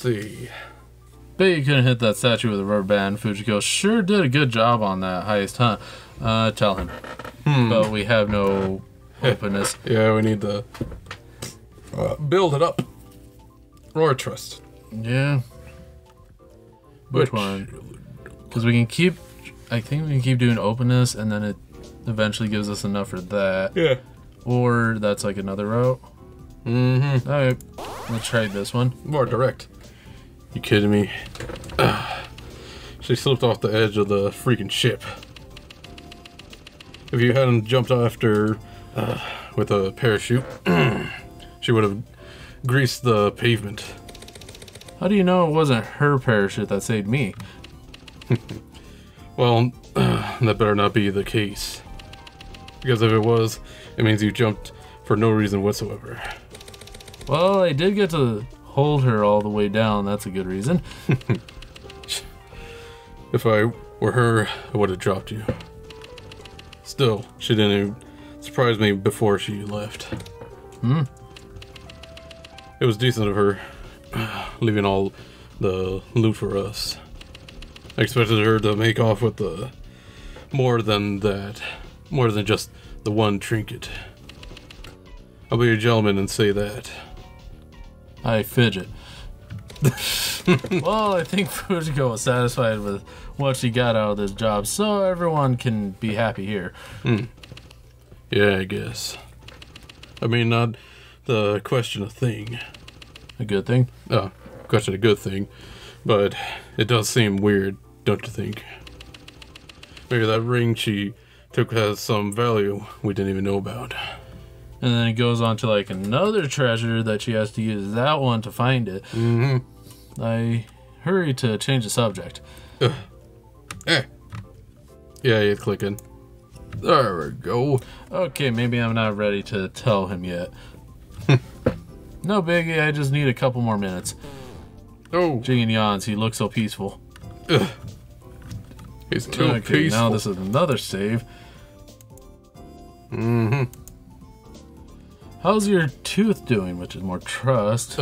see. Bet you couldn't hit that statue with a rubber band. Fujiko sure did a good job on that heist, huh? Tell him. But we have no openness. Yeah, we need to build it up. Or trust. Yeah. Which one? Because we can keep... I think we can keep doing openness, and then it eventually gives us enough for that. Yeah. Or that's like another route. Mm-hmm. Alright, let's try this one. More direct. You kidding me? She slipped off the edge of the freaking ship. If you hadn't jumped after with a parachute, she would have greased the pavement. How do you know it wasn't her parachute that saved me? Well, that better not be the case. Because if it was, it means you jumped for no reason whatsoever. Well, I did get to hold her all the way down. That's a good reason. If I were her, I would have dropped you. Still, she didn't even surprise me before she left. It was decent of her, leaving all the loot for us. I expected her to make off with the more than that. More than just the one trinket. I'll be a gentleman and say that. I fidget. Well, I think Fujiko was satisfied with what she got out of this job, so everyone can be happy here. Yeah, I guess. I mean, not the question a thing. A good thing? Question a good thing. But it does seem weird, don't you think? Maybe that ring she took has some value we didn't even know about. And then it goes on to like another treasure that she has to use that one to find it. I hurry to change the subject. Yeah, it's clicking. There we go. Okay, maybe I'm not ready to tell him yet. No biggie, I just need a couple more minutes. Oh. Jigen yawns, he looks so peaceful. He's too peaceful. Now this is another save. How's your tooth doing? Which is more trust.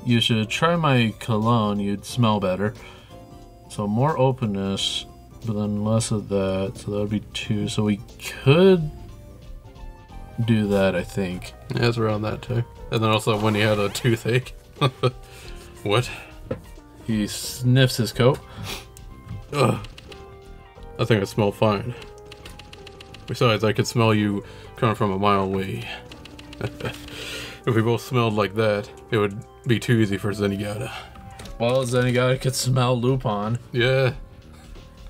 You should try my cologne, you'd smell better. So more openness, but then less of that. So that would be 2. So we could do that, I think. Yeah, it's around that too. And then also when he had a toothache. What? He sniffs his coat. I think I smell fine. Besides, I could smell you coming from a mile away. If we both smelled like that, it would be too easy for Zenigata. Well, Zenigata could smell Lupin. Yeah.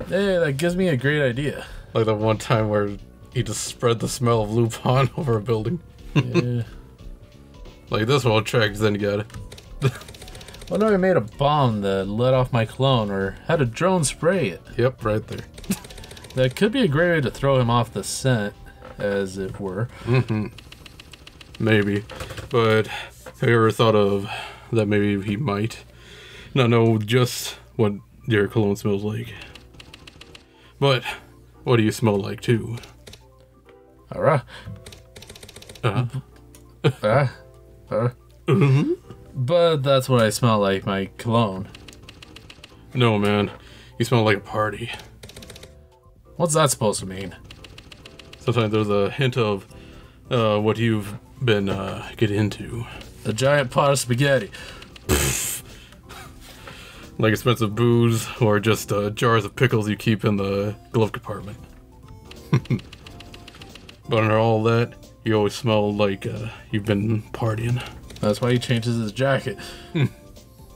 Hey, that gives me a great idea. Like that one time where he just spread the smell of Lupin over a building. Yeah. Like this will attract Zenigata. What if I made a bomb that let off my cologne, or had a drone spray it? Yep, right there. That could be a great way to throw him off the scent, as it were. Maybe. But have you ever thought of that maybe he might not know just what your cologne smells like? But what do you smell like too? Alright. But that's what I smell like, my cologne. No, man. You smell like a party. What's that supposed to mean? Sometimes there's a hint of what you've been getting into. A giant pot of spaghetti. Like expensive booze, or just jars of pickles you keep in the glove compartment. But under all that, you always smell like you've been partying. That's why he changes his jacket.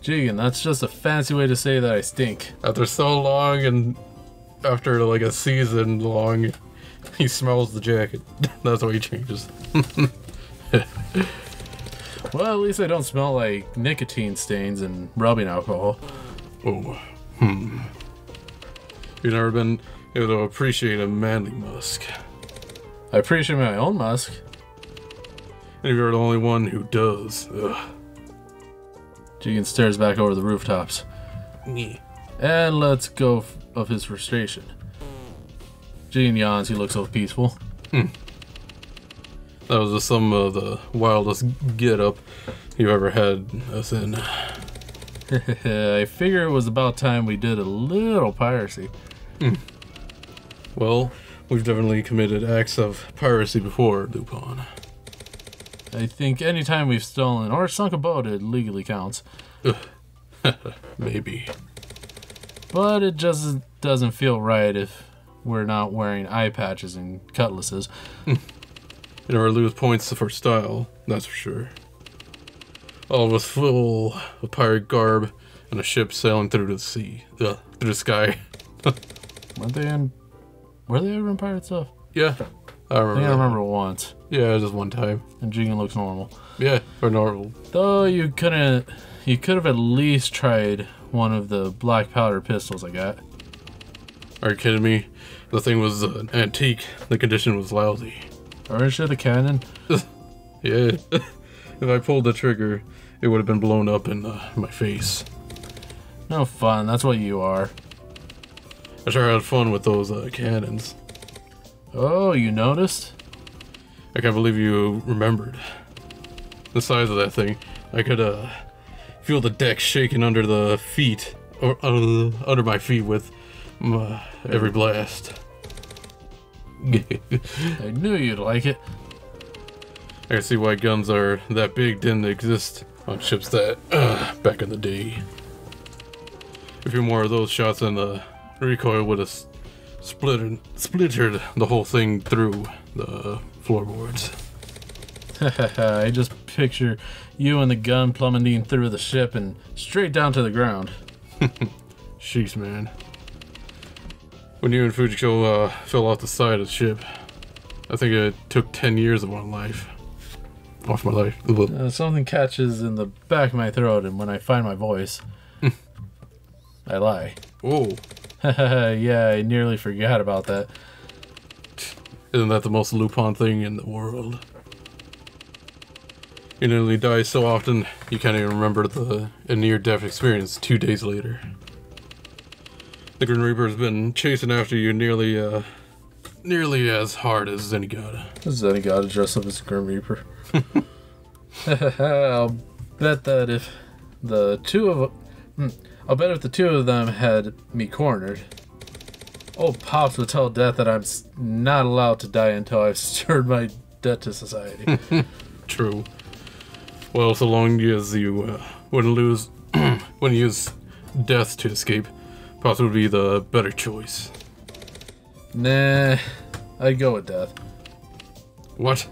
Jigen, that's just a fancy way to say that I stink. After so long, and after like a season long, he smells the jacket. That's why he changes. Well, at least I don't smell like nicotine stains and rubbing alcohol. Oh. You've never been able to appreciate a manly musk. I appreciate my own musk. And you're the only one who does. Ugh. Jigen stares back over the rooftops. Yeah. And lets go of his frustration. Jigen yawns, he looks so peaceful. That was just some of the wildest get-up you ever had us in. I figure it was about time we did a little piracy. Well, we've definitely committed acts of piracy before, Lupin. I think any time we've stolen or sunk a boat, it legally counts. Maybe. But it just doesn't feel right if we're not wearing eye patches and cutlasses. You never lose points for style, that's for sure. All of us full of pirate garb and a ship sailing through the sea, through the sky. Were they ever in pirate stuff? Yeah, I remember. I remember once. Yeah, just one time. And Jigen looks normal. Yeah, or normal. Though you could have at least tried one of the black powder pistols I got. Are you kidding me? The thing was an antique. The condition was lousy. Aren't you the cannon? Yeah. If I pulled the trigger, it would have been blown up in my face. No fun, that's what you are. I sure had fun with those cannons. Oh, you noticed? I can't believe you remembered. The size of that thing. I could feel the deck shaking under the feet, or under my feet with every blast. I knew you'd like it. I can see why guns are that big didn't exist on ships that back in the day. A few more of those shots and the recoil would have splintered the whole thing through the floorboards. I just picture you and the gun plummeting through the ship and straight down to the ground. Sheesh, man. When you and Fujiko fell off the side of the ship, I think it took 10 years of my life. Off my life. Something catches in the back of my throat, and when I find my voice, I lie. Oh. Yeah, I nearly forgot about that. Isn't that the most Lupin thing in the world? You nearly die so often, you can't even remember a near-death experience 2 days later. The Grim Reaper's been chasing after you nearly as hard as Zenigata. Zenigata dressed up as a Grim Reaper. I'll bet if the two of them had me cornered, old Pops would tell Death that I'm not allowed to die until I've stirred my debt to society. True. Well, so long as you wouldn't use death to escape, Pops would be the better choice. Nah, I'd go with Death. What?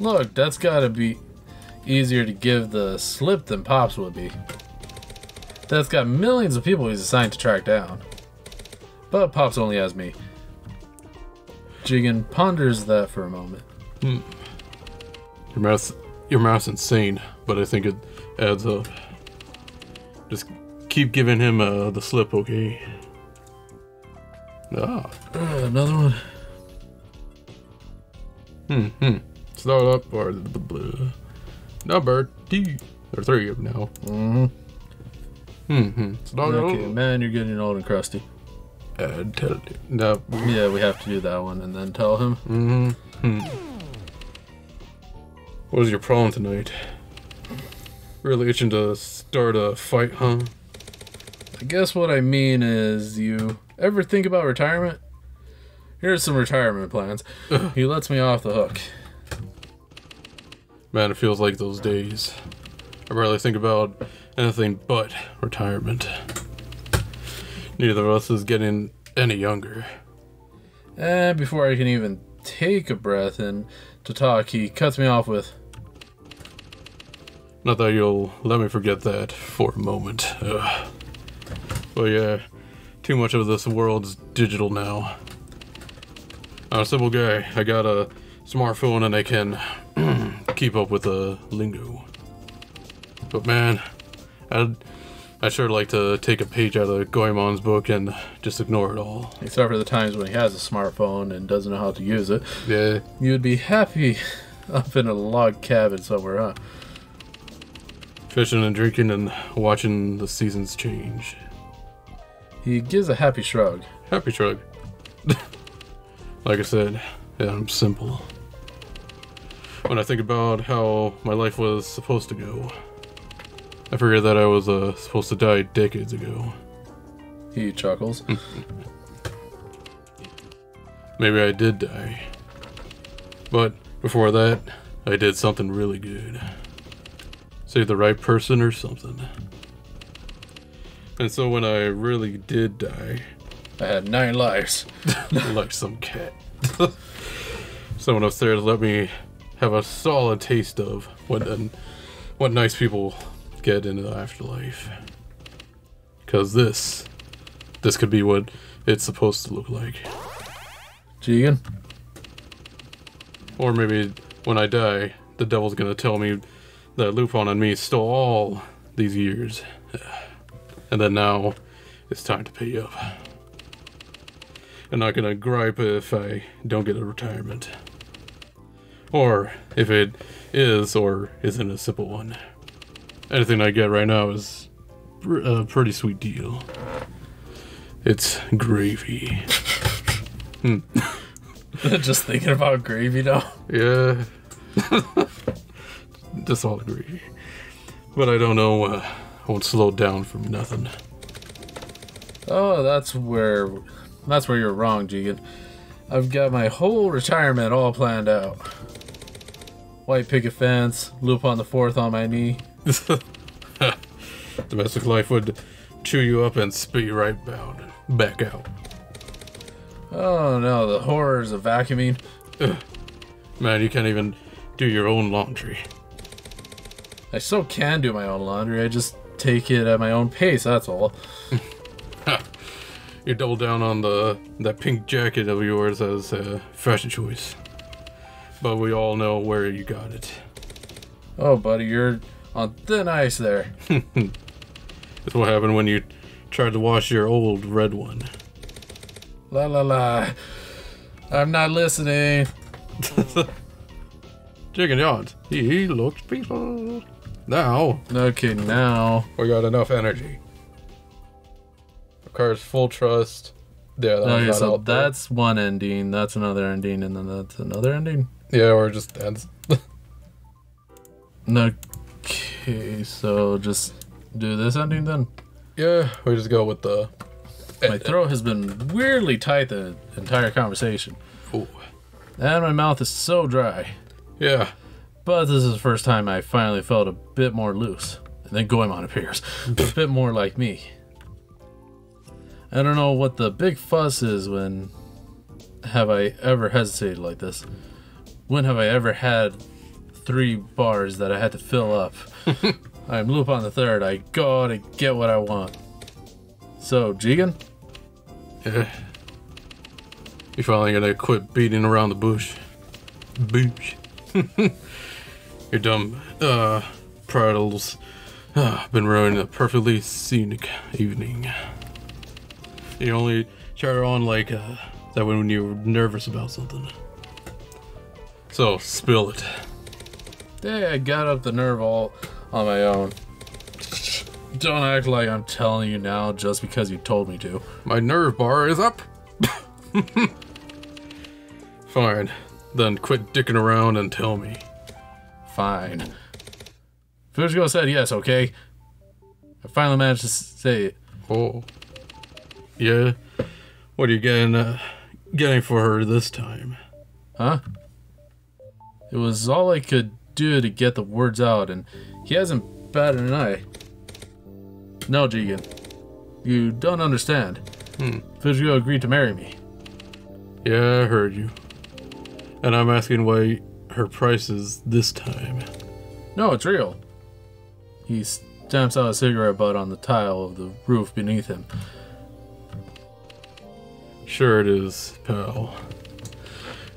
Look, that's gotta be easier to give the slip than Pops would be. Death's got millions of people he's assigned to track down. But Pops only has me. Jigen ponders that for a moment. Your math's insane, but I think it adds up. Just keep giving him the slip, okay? Another one. Start up or number 2 or 3 of now. Okay, man, you're getting old and crusty. Tell it. No. Yeah, we have to do that one and then tell him. What is your problem tonight? Really itching to start a fight, huh? I guess what I mean is, you ever think about retirement? Here's some retirement plans. He lets me off the hook. Man, it feels like those days. I barely think about anything but retirement. Neither of us is getting any younger. And before I can even take a breath in to talk, he cuts me off with, not that you'll let me forget that for a moment. But yeah, too much of this world's digital now. I'm a simple guy. I got a smartphone and I can keep up with the lingo. But man, I'd sure like to take a page out of Goemon's book and just ignore it all. Except for the times when he has a smartphone and doesn't know how to use it. Yeah. You'd be happy up in a log cabin somewhere, huh? Fishing and drinking and watching the seasons change. He gives a happy shrug. Happy shrug. Like I said, yeah, I'm simple. When I think about how my life was supposed to go, I figured that I was supposed to die decades ago. He chuckles. Maybe I did die. But before that, I did something really good. Saved the right person or something. And so when I really did die... I had 9 lives. like some cat. Someone upstairs let me have a solid taste of what nice people get in the afterlife. Because this could be what it's supposed to look like. Jigen? Or maybe when I die, the devil's gonna tell me that Lupin and me stole all these years. And then now, it's time to pay up. I'm not gonna gripe if I don't get a retirement. Or if it is or isn't a simple one. Anything I get right now is a pretty sweet deal. It's gravy. Just thinking about gravy now. Yeah. Just all the gravy. But I don't know, I won't slow down from nothing. Oh, that's where you're wrong, Jigen. I've got my whole retirement all planned out. White picket fence, Lupin the 4th on my knee. Domestic life would chew you up and spit you right back out. Oh no, the horrors of vacuuming. Man, you can't even do your own laundry. I still can do my own laundry, I just take it at my own pace, that's all. You double down on that pink jacket of yours as a fashion choice. But we all know where you got it. Oh buddy, you're on thin ice there. That's what happened when you tried to wash your old red one. La la la. I'm not listening. Jigen Johns, he looks peaceful. Now, Okay, now. we got enough energy. Requires full trust. Yeah, that Okay, was so out there. that's one ending, that's another ending, and then that's another ending? Yeah, or just ends. Okay, so just do this ending then? Yeah, we just go with the... My throat has been weirdly tight the entire conversation. Ooh. And my mouth is so dry. Yeah. But this is the first time I finally felt a bit more loose. And then Goemon appears. A bit more like me. I don't know what the big fuss is when have I ever hesitated like this. When have I ever had 3 bars that I had to fill up? I'm Lupin the 3rd. I gotta get what I want. So, Jigen? Yeah. You finally gonna quit beating around the bush. Bush. Your dumb, prattles been ruining a perfectly scenic evening. You only chatter on like that when you're nervous about something. So, spill it. Yeah, I got up the nerve all on my own. Don't act like I'm telling you now just because you told me to. My nerve bar is up. Fine. Then quit dicking around and tell me. Fine. Fujiko said yes, okay? I finally managed to say it. Oh. Yeah? What are you getting for her this time? Huh? It was all I could do to get the words out, and he hasn't batted an eye. No, Jigen. You don't understand. Fujiko agreed to marry me. Yeah, I heard you. And I'm asking why her price is this time. No, it's real. He stamps out a cigarette butt on the tile of the roof beneath him. Sure it is, pal.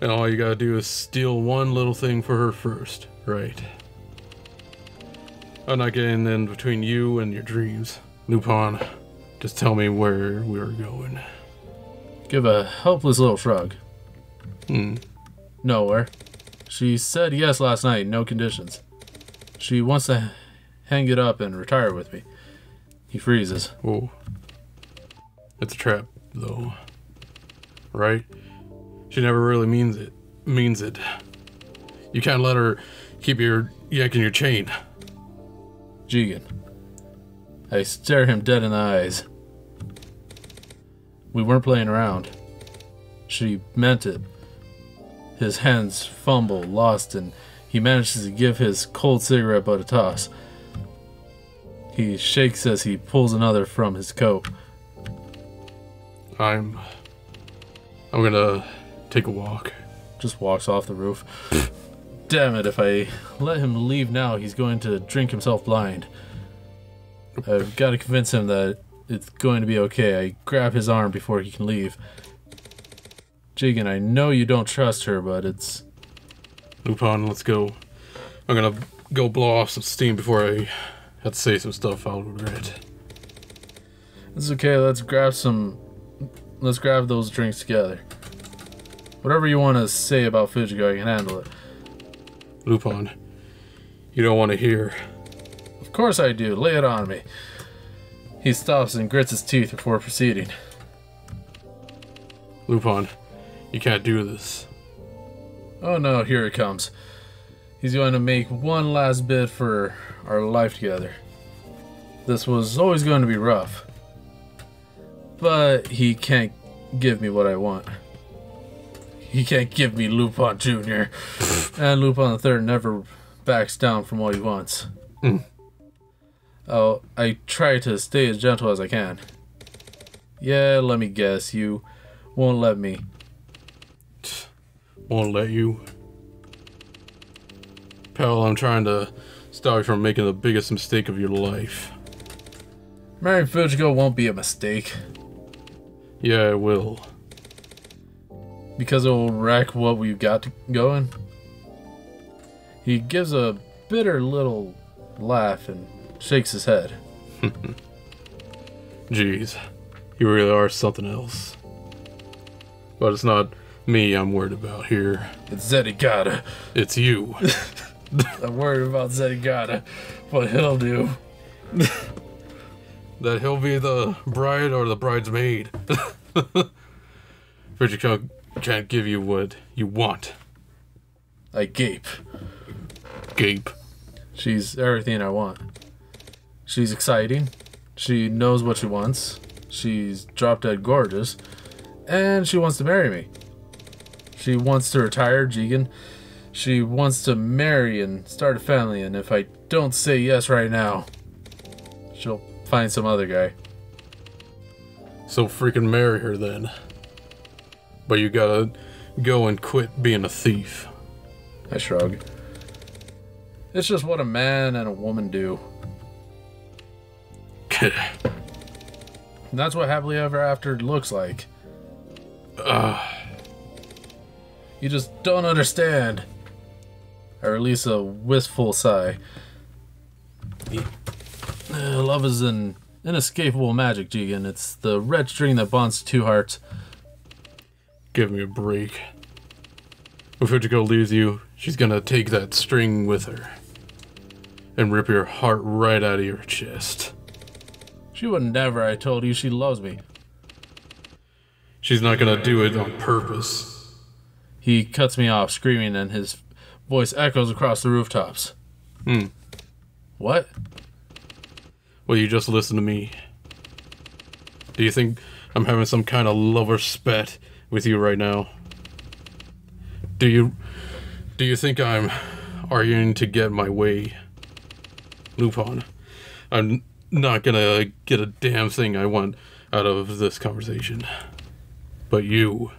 And all you gotta do is steal one little thing for her first, right? I'm not getting in between you and your dreams. Lupin, just tell me where we're going. Give a helpless little shrug. Hmm. Nowhere. She said yes last night, no conditions. She wants to hang it up and retire with me. He freezes. Oh. It's a trap, though. Right? She never really means it. You can't let her keep yanking your chain. Jigen, I stare him dead in the eyes. We weren't playing around. She meant it. His hands fumble, lost, and he manages to give his cold cigarette butt a toss. He shakes as he pulls another from his coat. I'm gonna take a walk. Just walks off the roof. Damn it, if I let him leave now, he's going to drink himself blind. I've got to convince him that it's going to be okay. I grab his arm before he can leave. Jigen, I know you don't trust her, but it's... Lupin, let's go. I'm gonna go blow off some steam before I have to say some stuff I'll regret. It's okay, let's grab those drinks together. Whatever you want to say about Fujiko, I can handle it. Lupin, you don't want to hear. Of course I do, lay it on me. He stops and grits his teeth before proceeding. Lupin, you can't do this. Oh no, here it comes. He's going to make one last bid for our life together. This was always going to be rough. But he can't give me what I want. He can't give me Lupin Jr. And Lupin III never backs down from what he wants. Oh, I try to stay as gentle as I can. Yeah, let me guess, you won't let me. Won't let you? Pal, I'm trying to stop you from making the biggest mistake of your life. Marrying Fujiko won't be a mistake. Yeah, it will. Because it will wreck what we've got going. He gives a bitter little laugh and shakes his head. Jeez, you really are something else. But it's not me I'm worried about here. It's Zenigata. It's you. I'm worried about Zenigata. What he'll do. That he'll be the bride or the bridesmaid. Fujiko can't give you what you want. I gape. Gape. She's everything I want. She's exciting. She knows what she wants. She's drop dead gorgeous. And she wants to marry me. She wants to retire, Jigen. She wants to marry and start a family, and if I don't say yes right now, she'll find some other guy. So freaking marry her then. But you gotta go and quit being a thief. I shrug. It's just what a man and a woman do. And that's what happily ever after looks like. You just don't understand. I release a wistful sigh. Love is an inescapable magic, Jigen. It's the red string that bonds two hearts. Give me a break. When Fujiko leaves you, she's gonna take that string with her and rip your heart right out of your chest. She would never. I told you she loves me. She's not gonna do it on purpose. He cuts me off, screaming, and his voice echoes across the rooftops. What? Well, you just listen to me. Do you think I'm having some kind of lover spat with you right now? Do you think I'm arguing to get my way? Lupin, I'm not gonna get a damn thing I want out of this conversation. But you...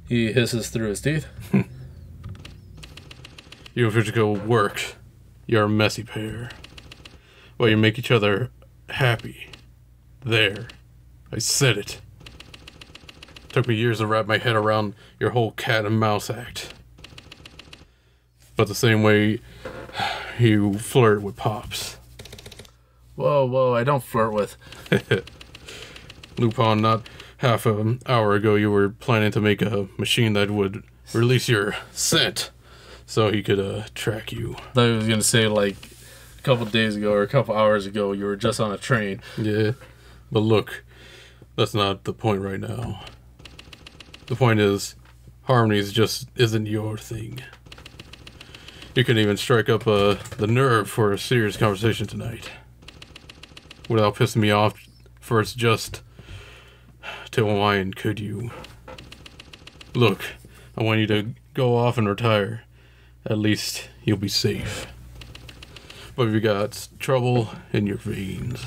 He hisses through his teeth. You and Fujiko work. You're a messy pair. Well, you make each other happy. There. I said it. Took me years to wrap my head around your whole cat and mouse act. But the same way you flirt with Pops. Whoa, I don't flirt with. Lupin, not half an hour ago you were planning to make a machine that would release your scent so he could track you. I thought he was going to say like a couple days ago or a couple hours ago you were just on a train. Yeah, but look, that's not the point right now. The point is, harmonies just isn't your thing. You couldn't even strike up the nerve for a serious conversation tonight. without pissing me off. First, just tell why could you? Look, I want you to go off and retire. At least you'll be safe. But if you got trouble in your veins,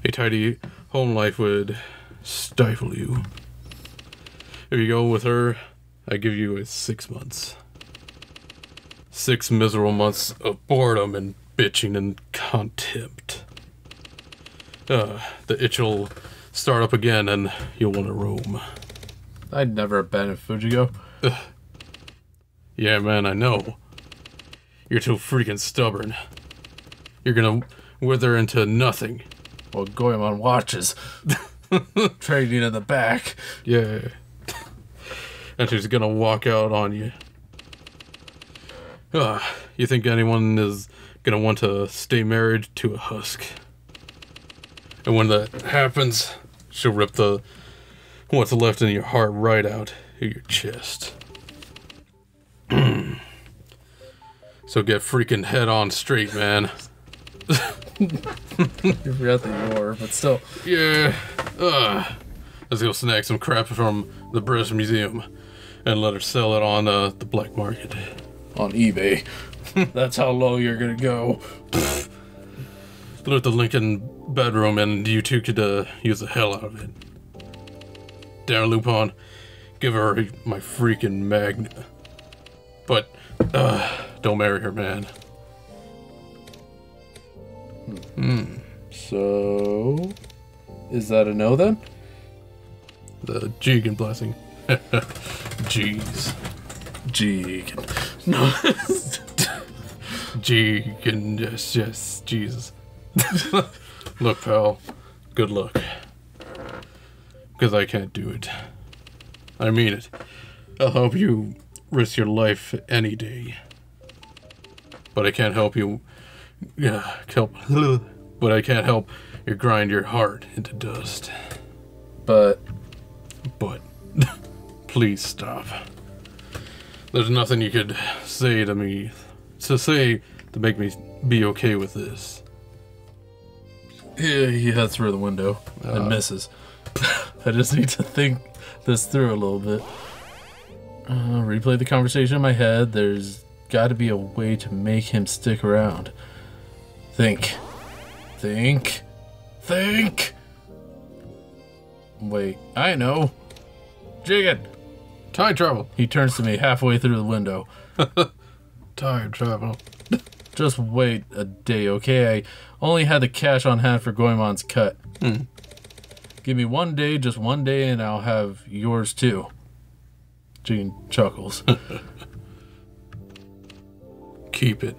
a tidy home life would stifle you. If you go with her, I give you 6 months. 6 miserable months of boredom and bitching and contempt. The itch will start up again and you'll want to roam. I'd never abandon Fujiko. Yeah, man, I know. You're too freaking stubborn. You're gonna wither into nothing. Well, Goemon watches. Trading in the back. Yeah. And she's gonna walk out on you. You think anyone is gonna want to stay married to a husk? And when that happens, she'll rip what's left in your heart right out of your chest. So get freaking head on straight, man. You forgot that you were, but still. Yeah. Let's go snag some crap from the British Museum and let her sell it on the black market. On eBay. That's how low you're gonna go. Loot the Lincoln bedroom and you two could use the hell out of it. Damn, Lupin, give her my freaking magnet. But, don't marry her, man. So, is that a no then? The Jigen blessing. Jeez. Jigen. No. Jigen, yes, Jesus. Look, pal, good luck. Because I can't do it. I mean it. I'll help you risk your life any day. But I can't help you. But I can't help you grind your heart into dust. But, please stop. There's nothing you could say to me, to make me be okay with this. he heads through the window and misses. I just need to think this through a little bit. Replay the conversation in my head. There's got to be a way to make him stick around. Think. Wait, I know. Jigen! Time travel. He turns to me halfway through the window. Time travel. Just wait a day, okay? I only had the cash on hand for Goemon's cut. Give me 1 day, just 1 day, and I'll have yours too. Jigen chuckles. Keep it.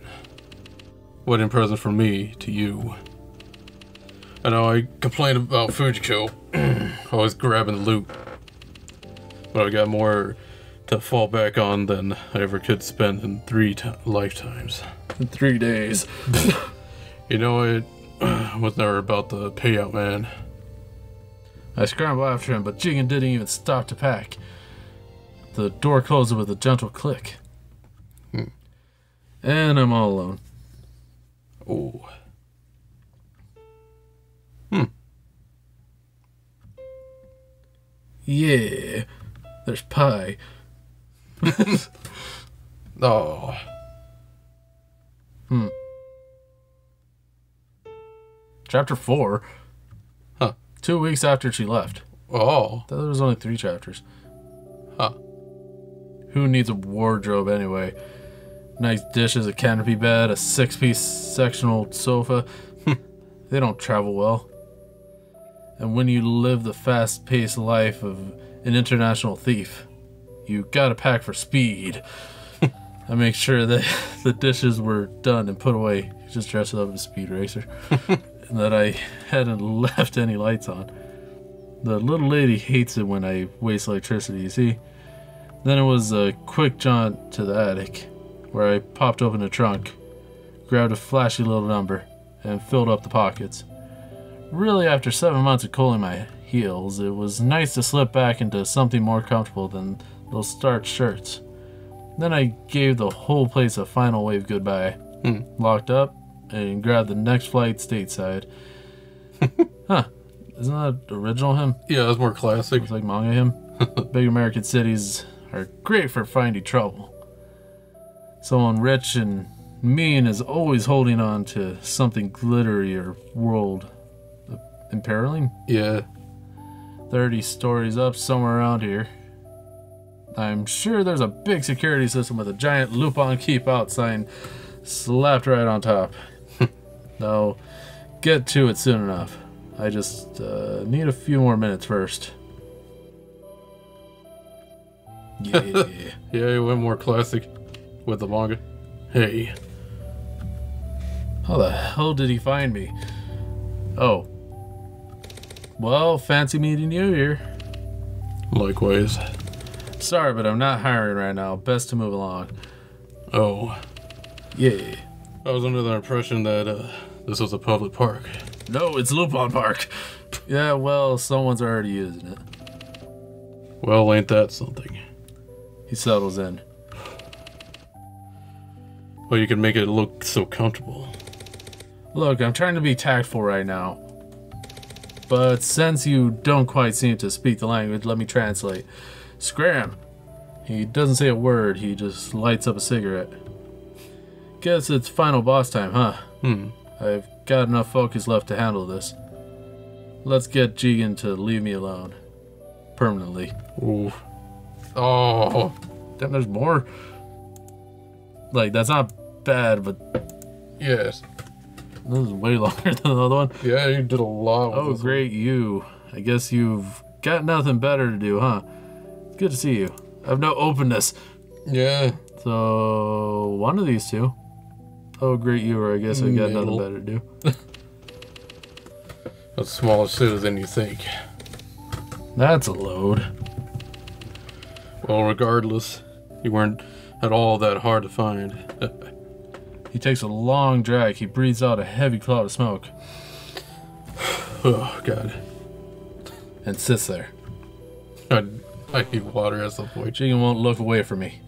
Wedding present from me to you. I know I complained about Fujiko, always grabbing the loot, but I got more to fall back on than I ever could spend in 3 lifetimes. In 3 days. You know, it was never about the payout, man. I scrambled after him, but Jigen didn't even stop to pack. The door closed with a gentle click. And I'm all alone. Oh. Yeah, there's pie. Oh. Chapter 4. Huh. 2 weeks after she left. Oh. There was only 3 chapters. Huh. Who needs a wardrobe anyway? Nice dishes, a canopy bed, a 6-piece sectional sofa. They don't travel well. And when you live the fast-paced life of an international thief, you gotta pack for speed. I make sure that the dishes were done and put away. Just dressed up as a speed racer. And that I hadn't left any lights on. The little lady hates it when I waste electricity, you see? Then it was a quick jaunt to the attic, where I popped open the trunk, grabbed a flashy little number, and filled up the pockets. Really, after 7 months of cooling my heels, it was nice to slip back into something more comfortable than those starched shirts. Then I gave the whole place a final wave goodbye, locked up, and grabbed the next flight stateside. Huh. Isn't that original him? Yeah, that's more classic. It's like manga him. Big American cities are great for finding trouble. Someone rich and mean is always holding on to something glittery or world imperiling. Yeah. 30 stories up somewhere around here. I'm sure there's a big security system with a giant Lupin keep out sign slapped right on top. I'll get to it soon enough. I just need a few more minutes first. Yeah. Yeah, it went more classic with the manga. Hey. How the hell did he find me? Oh. Well, fancy meeting you here. Likewise. Sorry, but I'm not hiring right now. Best to move along. Oh. Yeah. I was under the impression that this was a public park. No, it's Lupin Park. Yeah, well, someone's already using it. Well, ain't that something? He settles in. Well, you can make it look so comfortable. Look, I'm trying to be tactful right now. But since you don't quite seem to speak the language, let me translate. Scram. He doesn't say a word, he just lights up a cigarette. Guess it's final boss time, huh? I've got enough focus left to handle this. Let's get Jigen to leave me alone. Permanently. Ooh. Oh. Damn, there's more. Like, that's not bad, but Yes. this is way longer than the other one. Yeah, you did a lot with Oh, this great, you. I guess you've got nothing better to do, huh? It's good to see you. I have no openness. one. Yeah. So, one of these two. Oh, great, you, or I guess I got nothing better to do. A smaller city than you think. That's a load. Well, regardless, you weren't at all that hard to find. He takes a long drag. He breathes out a heavy cloud of smoke. Oh, God. And sits there. I need water at some point. Jigen won't look away from me.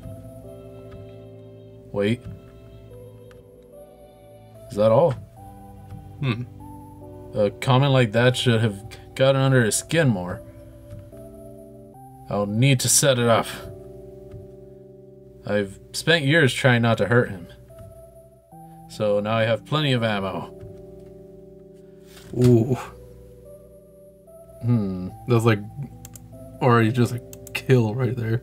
Wait. Is that all? A comment like that should have gotten under his skin more. I'll need to set it up. I've spent years trying not to hurt him. So now I have plenty of ammo. Ooh. That's like already just a kill right there.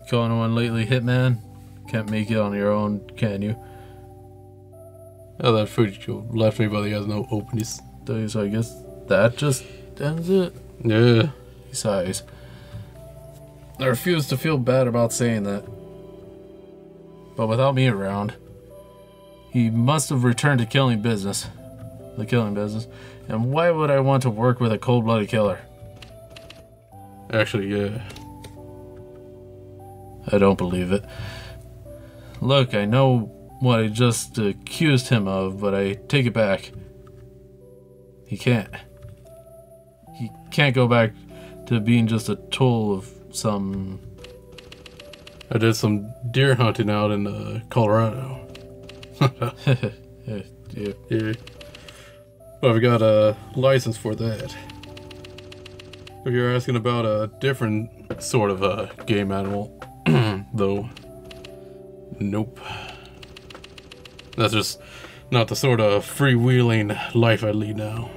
Calling one lately, Hitman? Can't make it on your own, can you? Oh, that Fujiko left me, but he has no openness. So I guess that just ends it. Yeah. He sighs. I refuse to feel bad about saying that. But without me around, he must have returned to killing business. The killing business. And why would I want to work with a cold-blooded killer? Actually, yeah. I don't believe it. Look, I know what I just accused him of, but I take it back. He can't. He can't go back to being just a tool of some... I did some deer hunting out in Colorado. Yeah. But I've got a license for that. If you're asking about a different sort of a game animal, though, nope. That's just not the sort of freewheeling life I lead now.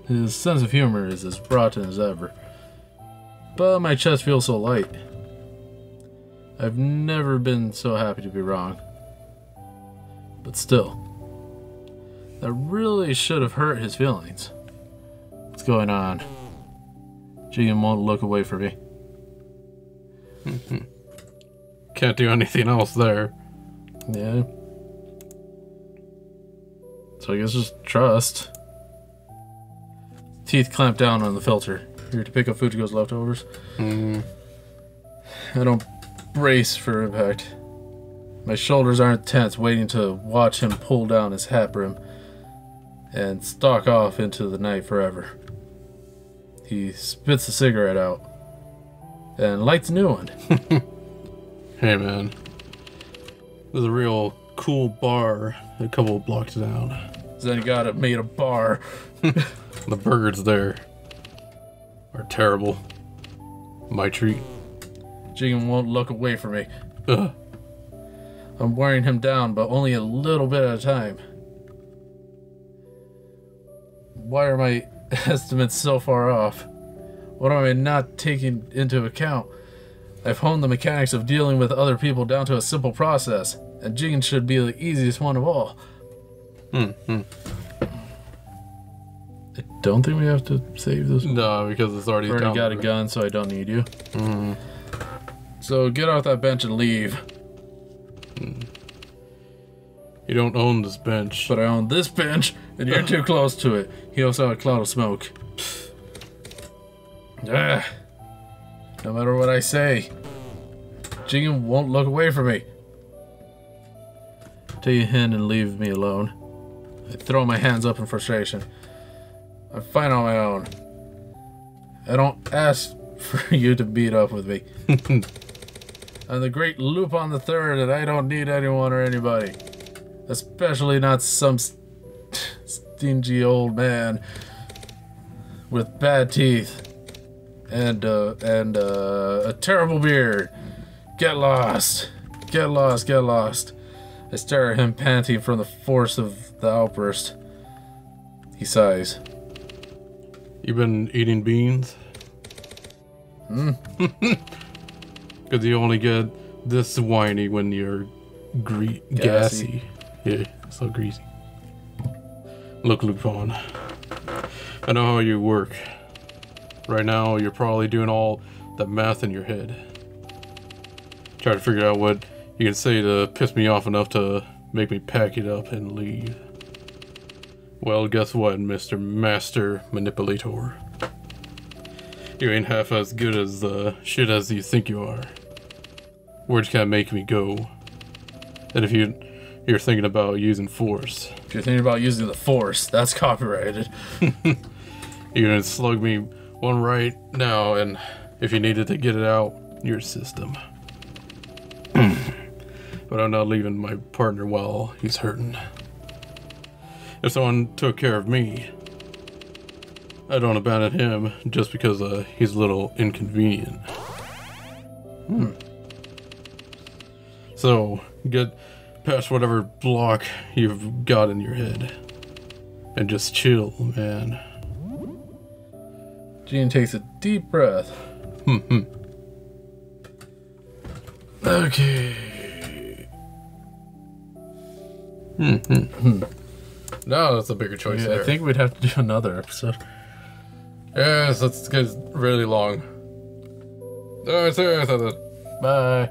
His sense of humor is as rotten as ever. But my chest feels so light. I've never been so happy to be wrong. But still, that really should have hurt his feelings. What's going on? Jigen won't look away from me. Can't do anything else there. Yeah. So I guess just trust. Teeth clamp down on the filter. Here to pick up Fujiko's leftovers. I don't brace for impact. My shoulders aren't tense, waiting to watch him pull down his hat brim and stalk off into the night forever. He spits the cigarette out and lights a new one. Hey man, there's a real cool bar a couple blocks down. Zenigata made a bar. The birds there are terrible. My treat. Jigen won't look away from me. Ugh. I'm wearing him down, but only a little bit at a time. Why are my estimates so far off? What am I not taking into account? I've honed the mechanics of dealing with other people down to a simple process, and Jigen should be the easiest one of all. I don't think we have to save this one. No, because it's already Already down got a there. gun, so I don't need you. So get off that bench and leave. You don't own this bench. But I own this bench, and you're too close to it. He also had a cloud of smoke. No matter what I say, Jigen won't look away from me. Take a hint and leave me alone. I throw my hands up in frustration. I'm fine on my own. I don't ask for you to beat up with me. I'm the great Lupin the Third, and I don't need anyone or anybody. Especially not some stingy old man with bad teeth and a terrible beard. Get lost. Get lost. Get lost. I stare at him, panting from the force of the outburst. He sighs. You been eating beans? Because you only get this whiny when you're gassy. Yeah, so greasy. Look, Lupin. I know how you work. Right now, you're probably doing all that math in your head. Try to figure out what you can say to piss me off enough to make me pack it up and leave. Well, guess what, Mr. Master Manipulator? You ain't half as good as the shit as you think you are. Words can't make me go. And if you're thinking about using force. If you're thinking about using the force, that's copyrighted. You're gonna slug me one right now, and if you needed to get it out, your system. But I'm not leaving my partner while he's hurting. If someone took care of me, I don't abandon him just because he's a little inconvenient. So, get past whatever block you've got in your head. And just chill, man. Jigen takes a deep breath. Okay. No, that's a bigger choice Yeah, there. I think we'd have to do another episode. Yes, that's really long. Bye.